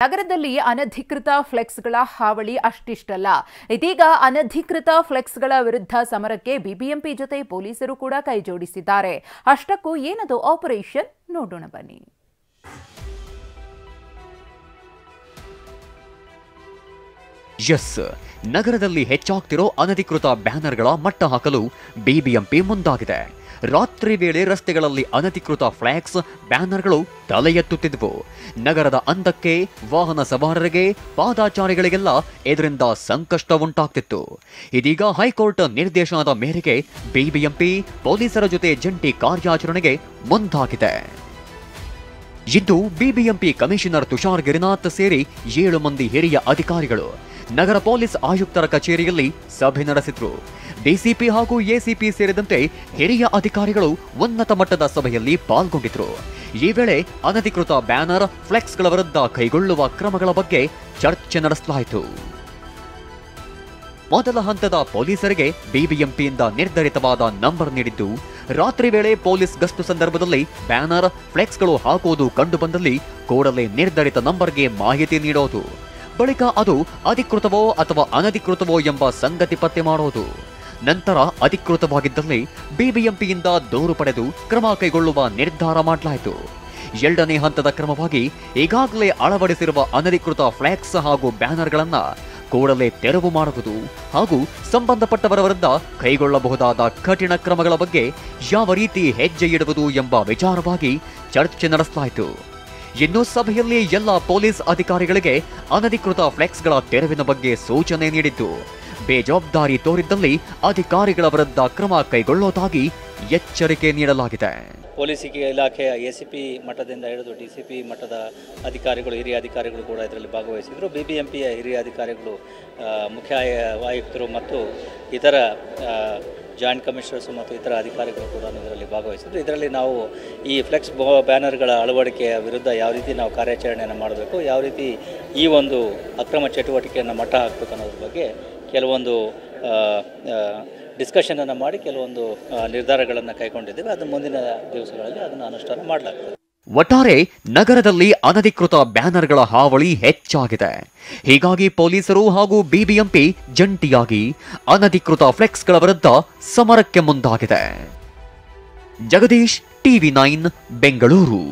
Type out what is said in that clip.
ನಗರದಲ್ಲಿ ಅನಧಿಕೃತ ಫ್ಲೆಕ್ಸ್ಗಳ ಹಾವಳಿ ಅಷ್ಟಿಷ್ಟಲ್ಲ. ಇದೀಗ ಅನಧಿಕೃತ ಫ್ಲೆಕ್ಸ್ಗಳ ವಿರುದ್ಧ ಸಮರಕ್ಕೆ ಬಿಬಿಎಂಪಿ ಜೊತೆ ಪೊಲೀಸರು ಕೂಡ ಕೈಜೋಡಿಸಿದ್ದಾರೆ. ಅಷ್ಟಕ್ಕೂ ಏನದು ಆಪರೇಷನ್ ನೋಡೋಣ ಬನ್ನಿ. ಎಸ್, ನಗರದಲ್ಲಿ ಹೆಚ್ಚಾಗ್ತಿರೋ ಅನಧಿಕೃತ ಬ್ಯಾನರ್ಗಳ ಮಟ್ಟ ಹಾಕಲು ಬಿಬಿಎಂಪಿ ಮುಂದಾಗಿದೆ. ರಾತ್ರಿ ವೇಳೆ ರಸ್ತೆಗಳಲ್ಲಿ ಅನಧಿಕೃತ ಫ್ಲಾಕ್ಸ್ ಬ್ಯಾನರ್ಗಳು ತಲೆ ಎತ್ತುತ್ತಿದ್ವು. ನಗರದ ಅಂದಕ್ಕೆ, ವಾಹನ ಸವಾರರಿಗೆ, ಪಾದಾಚಾರಿಗಳಿಗೆಲ್ಲ ಇದರಿಂದ ಸಂಕಷ್ಟ ಉಂಟಾಗ್ತಿತ್ತು. ಇದೀಗ ಹೈಕೋರ್ಟ್ ನಿರ್ದೇಶನದ ಮೇರೆಗೆ ಬಿಬಿಎಂಪಿ ಪೊಲೀಸರ ಜೊತೆ ಜಂಟಿ ಕಾರ್ಯಾಚರಣೆಗೆ ಮುಂದಾಗಿದೆ. ಇಂದು ಬಿಬಿಎಂಪಿ ಕಮಿಷನರ್ ತುಷಾರ್ ಗಿರಿನಾಥ್ ಸೇರಿ 7 ಮಂದಿ ಹಿರಿಯ ಅಧಿಕಾರಿಗಳು ನಗರ ಪೊಲೀಸ್ ಆಯುಕ್ತರ ಕಚೇರಿಯಲ್ಲಿ ಸಭೆ ನಡೆಸಿದ್ರು. ಡಿಸಿಪಿ ಹಾಗೂ ಎಸಿಪಿ ಸೇರಿದಂತೆ ಹಿರಿಯ ಅಧಿಕಾರಿಗಳು ಉನ್ನತ ಮಟ್ಟದ ಸಭೆಯಲ್ಲಿ ಪಾಲ್ಗೊಂಡಿದ್ರು. ಈ ವೇಳೆ ಅನಧಿಕೃತ ಬ್ಯಾನರ್, ಫ್ಲೆಕ್ಸ್ಗಳ ವಿರುದ್ಧ ಕೈಗೊಳ್ಳುವ ಕ್ರಮಗಳ ಬಗ್ಗೆ ಚರ್ಚೆ ನಡೆಸಲಾಯಿತು. ಮೊದಲ ಹಂತದ ಪೊಲೀಸರಿಗೆ ಬಿಬಿಎಂಪಿಯಿಂದ ನಿರ್ಧರಿತವಾದ ನಂಬರ್ ನೀಡಿದ್ದು, ರಾತ್ರಿ ವೇಳೆ ಪೊಲೀಸ್ ಗಸ್ತು ಸಂದರ್ಭದಲ್ಲಿ ಬ್ಯಾನರ್, ಫ್ಲೆಕ್ಸ್ಗಳು ಹಾಕುವುದು ಕಂಡುಬಂದಲ್ಲಿ ಕೂಡಲೇ ನಿರ್ಧರಿತ ನಂಬರ್ಗೆ ಮಾಹಿತಿ ನೀಡೋದು. ಬಳಿಕ ಅದು ಅಧಿಕೃತವೋ ಅಥವಾ ಅನಧಿಕೃತವೋ ಎಂಬ ಸಂಗತಿ ಪತ್ತೆ ಮಾಡೋದು. ನಂತರ ಅಧಿಕೃತವಾಗಿದ್ದಲ್ಲಿ ಬಿಬಿಎಂಪಿಯಿಂದ ದೂರು ಪಡೆದು ಕ್ರಮ ಕೈಗೊಳ್ಳುವ ನಿರ್ಧಾರ ಮಾಡಲಾಯಿತು. 2ನೇ ಹಂತದ ಕ್ರಮವಾಗಿ ಈಗಾಗಲೇ ಅಳವಡಿಸಿರುವ ಅನಧಿಕೃತ ಫ್ಲೆಕ್ಸ್ ಹಾಗೂ ಬ್ಯಾನರ್ಗಳನ್ನು ಕೂಡಲೇ ತೆರವು ಮಾಡುವುದು ಹಾಗೂ ಸಂಬಂಧಪಟ್ಟವರ ವಿರುದ್ಧ ಕೈಗೊಳ್ಳಬಹುದಾದ ಕಠಿಣ ಕ್ರಮಗಳ ಬಗ್ಗೆ ಯಾವ ರೀತಿ ಹೆಜ್ಜೆ ಇಡುವುದು ಎಂಬ ವಿಚಾರವಾಗಿ ಚರ್ಚೆ ನಡೆಸಲಾಯಿತು. ಇನ್ನು ಸಭೆಯಲ್ಲಿ ಎಲ್ಲ ಪೊಲೀಸ್ ಅಧಿಕಾರಿಗಳಿಗೆ ಅನಧಿಕೃತ ಫ್ಲೆಕ್ಸ್ಗಳ ತೆರವಿನ ಬಗ್ಗೆ ಸೂಚನೆ ನೀಡಿದ್ದು, ಬೇಜವಾಬ್ದಾರಿ ತೋರಿದ್ದಲ್ಲಿ ಅಧಿಕಾರಿಗಳ ವಿರುದ್ಧ ಕ್ರಮ ಕೈಗೊಳ್ಳುವುದಾಗಿ ಎಚ್ಚರಿಕೆ ನೀಡಲಾಗಿದೆ. ಪೊಲೀಸ್ ಇಲಾಖೆಯ ಎಸಿಪಿ ಮಟ್ಟದಿಂದ ಹಿಡಿದು ಡಿಸಿಪಿ ಮಟ್ಟದ ಅಧಿಕಾರಿಗಳು, ಹಿರಿಯ ಅಧಿಕಾರಿಗಳು ಕೂಡ ಇದರಲ್ಲಿ ಭಾಗವಹಿಸಿದರು. ಬಿಬಿಎಂಪಿಯ ಹಿರಿಯ ಅಧಿಕಾರಿಗಳು, ಮುಖ್ಯ ಆಯುಕ್ತರು ಮತ್ತು ಇತರ ಜಾಯಿಂಟ್ ಕಮಿಷನರ್ಸ್ ಮತ್ತು ಇತರ ಅಧಿಕಾರಿಗಳು ಕೂಡ ಇದರಲ್ಲಿ ಭಾಗವಹಿಸಿದ್ರು. ಇದರಲ್ಲಿ ನಾವು ಈ ಫ್ಲೆಕ್ಸ್ ಬ್ಯಾನರ್ಗಳ ಅಳವಡಿಕೆಯ ವಿರುದ್ಧ ಯಾವ ರೀತಿ ನಾವು ಕಾರ್ಯಾಚರಣೆಯನ್ನು ಮಾಡಬೇಕು, ಯಾವ ರೀತಿ ಈ ಒಂದು ಅಕ್ರಮ ಚಟುವಟಿಕೆಯನ್ನು ಮಟ್ಟ ಹಾಕಬೇಕು ಅನ್ನೋದ್ರ ಬಗ್ಗೆ ಕೆಲವೊಂದು ಡಿಸ್ಕಷನನ್ನು ಮಾಡಿ ಕೆಲವೊಂದು ನಿರ್ಧಾರಗಳನ್ನು ಕೈಗೊಂಡಿದ್ದೇವೆ. ಅದು ಮುಂದಿನ ದಿವಸಗಳಲ್ಲಿ ಅದನ್ನು ಅನುಷ್ಠಾನ ಮಾಡಲಾಗ್ತದೆ. ಒಟ್ಟಾರೆ ನಗರದಲ್ಲಿ ಅನಧಿಕೃತ ಬ್ಯಾನರ್ಗಳ ಹಾವಳಿ ಹೆಚ್ಚಾಗಿದೆ. ಹೀಗಾಗಿ ಪೊಲೀಸರು ಹಾಗೂ ಬಿಬಿಎಂಪಿ ಜಂಟಿಯಾಗಿ ಅನಧಿಕೃತ ಫ್ಲೆಕ್ಸ್ಗಳ ವಿರುದ್ಧ ಸಮರಕ್ಕೆ ಮುಂದಾಗಿದೆ. ಜಗದೀಶ್, ಟಿವಿ9 ಬೆಂಗಳೂರು.